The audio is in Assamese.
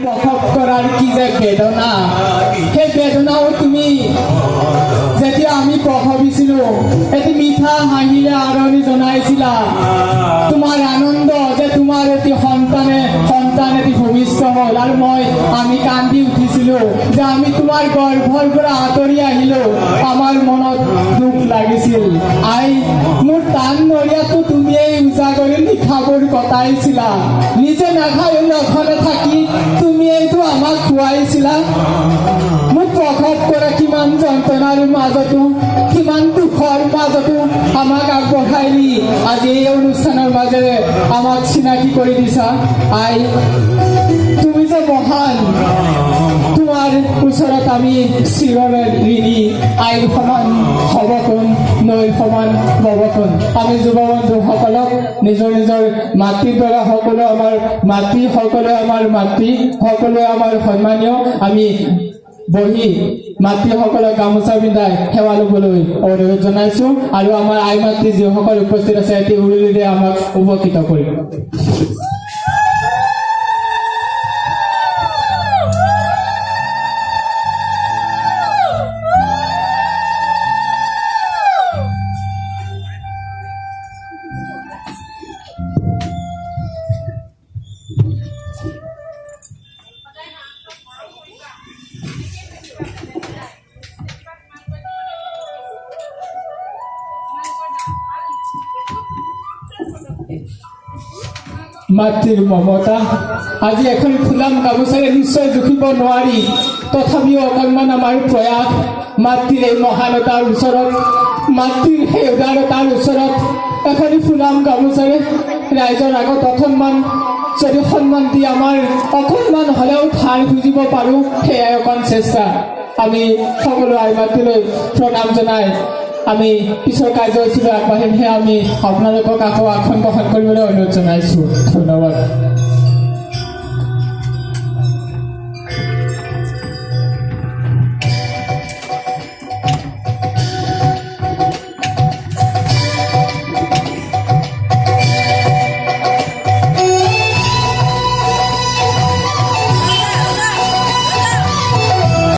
প্ৰসব কৰাৰ কি যে বেদনা, সেই বেদনাও তুমি যেতিয়া আমি প্ৰসৱিছিলো এটি মিঠা হাঁহিৰে আদৰণি জনাইছিলা। তোমাৰ আনন্দ যে তোমাৰ এটি সন্তান এটি ভূমিষ্ঠ হ'ল আৰু আমি কান্দি উঠিছিলো যে আমি তোমাৰ গৰ্ভৰ পৰা আঁতৰি আহিলো। আমাৰ মনত দুখ লাগিছিল। আই, মোৰ টান নৰিয়াটো তুমিয়েই উজাগৰি নিশাবোৰ কটাইছিলা। নিজে নাখাই নখনে থাকি তুমিয়েইতো আমাক খুৱাইছিলা। মোক প্ৰসৱ কৰা কিমান যন্ত্ৰণাৰ মাজতো, কিমান দুখৰ মাজতো আমাক আগবঢ়াই নি আজি এই অনুষ্ঠানৰ মাজেৰে আমাক চিনাকি কৰি দিছা। আই, তুমি যে মহান, তোমাৰ ওচৰত আমি চিৰৰে ঋণী। আইৰ সমান হ'ব কোন, নৈৰ সমান বব কোন। আমি যুৱবন্ধুসকলক নিজৰ নিজৰ মাতৃৰ দৰে সকলোৱে আমাৰ মাতৃ, সকলোৱে আমাৰ মাতৃ, সকলোৱে আমাৰ সন্মানীয়। আমি বহি মাতৃসকলক গামোচা পিন্ধাই সেৱা ল'বলৈ অনুৰোধ জনাইছো আৰু আমাৰ আই মাতৃ যিসকল উপস্থিত আছে এটি উৰুলিৰে আমাক উপকৃত কৰিব। মাতৃৰ মমতা আজি এখন ফুলাম গামোচাৰে নিশ্চয় জুখিব নোৱাৰি। তথাপিও অকণমান আমাৰ প্ৰয়াস মাতৃৰ এই মহানতাৰ ওচৰত, মাতৃৰ সেই উদাৰতাৰ ওচৰত এখন ফুলাম গামোচাৰে ৰাইজৰ আগত অকণমান যদি সন্মান দি আমাৰ অকণমান হ'লেও ধাৰ খুজিব পাৰোঁ, সেয়াই অকণ চেষ্টা। আমি সকলো আই মাতৃলৈ প্ৰণাম জনাই আমি পিছৰ কাৰ্যসূচীলৈ আগবাঢ়িমহে আমি আপোনালোকক আকৌ আসন গ্ৰহণ কৰিবলৈ অনুৰোধ জনাইছোঁ। ধন্যবাদ।